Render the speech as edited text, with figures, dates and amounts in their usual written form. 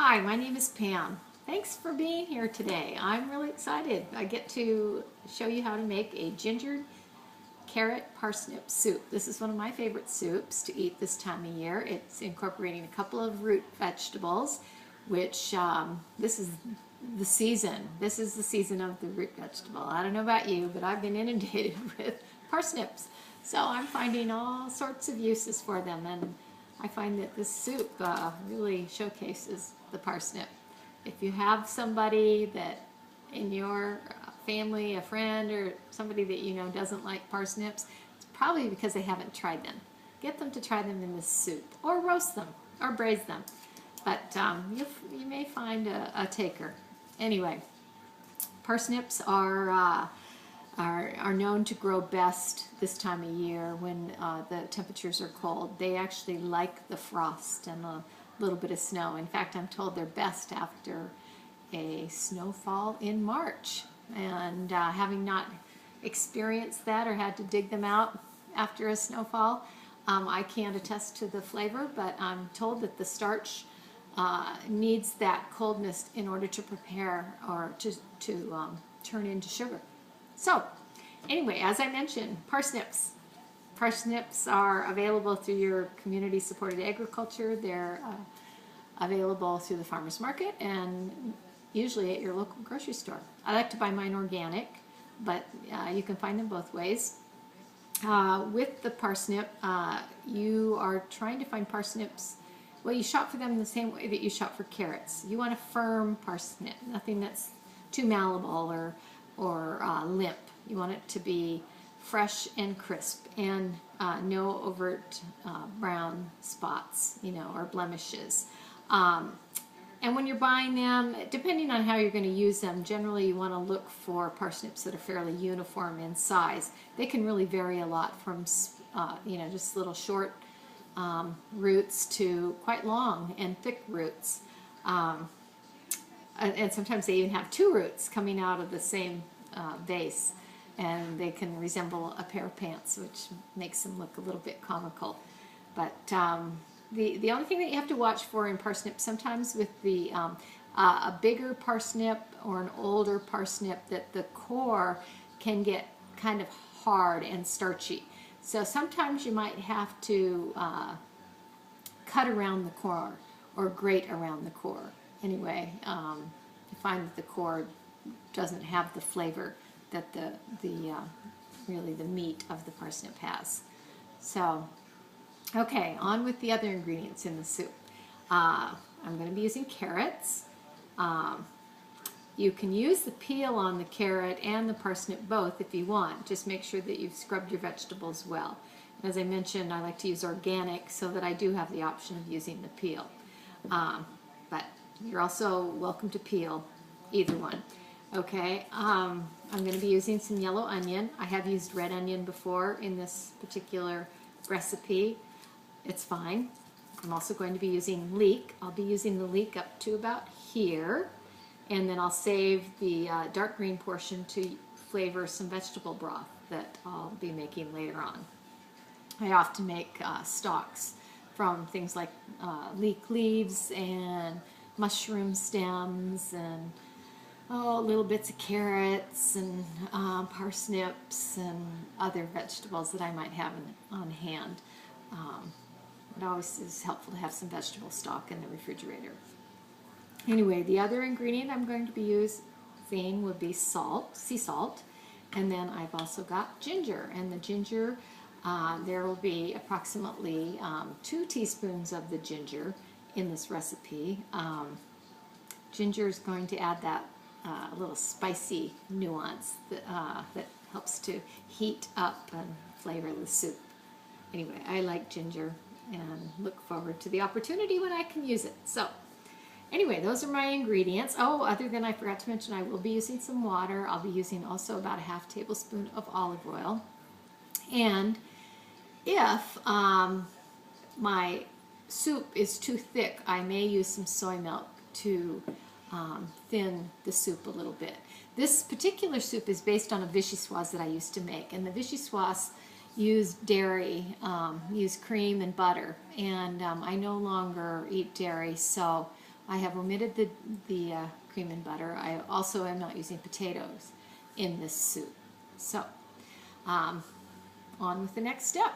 Hi, my name is Pam. Thanks for being here today. I'm really excited. I get to show you how to make a ginger carrot parsnip soup. This is one of my favorite soups to eat this time of year. It's incorporating a couple of root vegetables, which this is the season. This is the season of the root vegetable. I don't know about you, but I've been inundated with parsnips. So I'm finding all sorts of uses for them, and I find that this soup really showcases the parsnip. If you have somebody that in your family, a friend, or somebody that you know doesn't like parsnips, it's probably because they haven't tried them. Get them to try them in this soup, or roast them, or braise them. But you may find a taker. Anyway, parsnips are known to grow best this time of year when the temperatures are cold. They actually like the frost and a little bit of snow. In fact, I'm told they're best after a snowfall in March. And having not experienced that or had to dig them out after a snowfall, I can't attest to the flavor, but I'm told that the starch needs that coldness in order to prepare or to turn into sugar. So, anyway, as I mentioned, parsnips. Parsnips are available through your community-supported agriculture. They're available through the farmer's market and usually at your local grocery store. I like to buy mine organic, but you can find them both ways. With the parsnip, you are trying to find parsnips. Well, you shop for them the same way that you shop for carrots. You want a firm parsnip, nothing that's too malleable or limp. You want it to be fresh and crisp and no overt brown spots, or blemishes. And when you're buying them, depending on how you're going to use them, generally you want to look for parsnips that are fairly uniform in size. They can really vary a lot from, just little short roots to quite long and thick roots. And sometimes they even have two roots coming out of the same vase, and they can resemble a pair of pants, which makes them look a little bit comical. But the only thing that you have to watch for in parsnips, sometimes with a bigger parsnip or an older parsnip, that the core can get kind of hard and starchy. So sometimes you might have to cut around the core or grate around the core. Anyway, you find that the core doesn't have the flavor that really the meat of the parsnip has. So, okay, on with the other ingredients in the soup. I'm going to be using carrots. You can use the peel on the carrot and the parsnip both if you want. Just make sure that you've scrubbed your vegetables well. And as I mentioned, I like to use organic so that I do have the option of using the peel. But you're also welcome to peel either one. Okay, I'm going to be using some yellow onion. I have used red onion before in this particular recipe. It's fine. I'm also going to be using leek. I'll be using the leek up to about here, and then I'll save the dark green portion to flavor some vegetable broth that I'll be making later on. I often make stocks from things like leek leaves and mushroom stems and little bits of carrots and parsnips and other vegetables that I might have on hand. It always is helpful to have some vegetable stock in the refrigerator. Anyway, the other ingredient I'm going to be using would be salt, sea salt, and then I've also got ginger. And the ginger, there will be approximately 2 teaspoons of the ginger in this recipe. Ginger is going to add that a little spicy nuance that helps to heat up and flavor the soup. Anyway, I like ginger and look forward to the opportunity when I can use it. So, anyway, those are my ingredients. Oh, other than I forgot to mention, I will be using some water. I'll be using also about a half tablespoon of olive oil. And if my soup is too thick, I may use some soy milk to thin the soup a little bit. This particular soup is based on a vichyssoise that I used to make, and the vichyssoise used dairy, used cream and butter, and I no longer eat dairy, so I have omitted the cream and butter. I also am not using potatoes in this soup. So, on with the next step.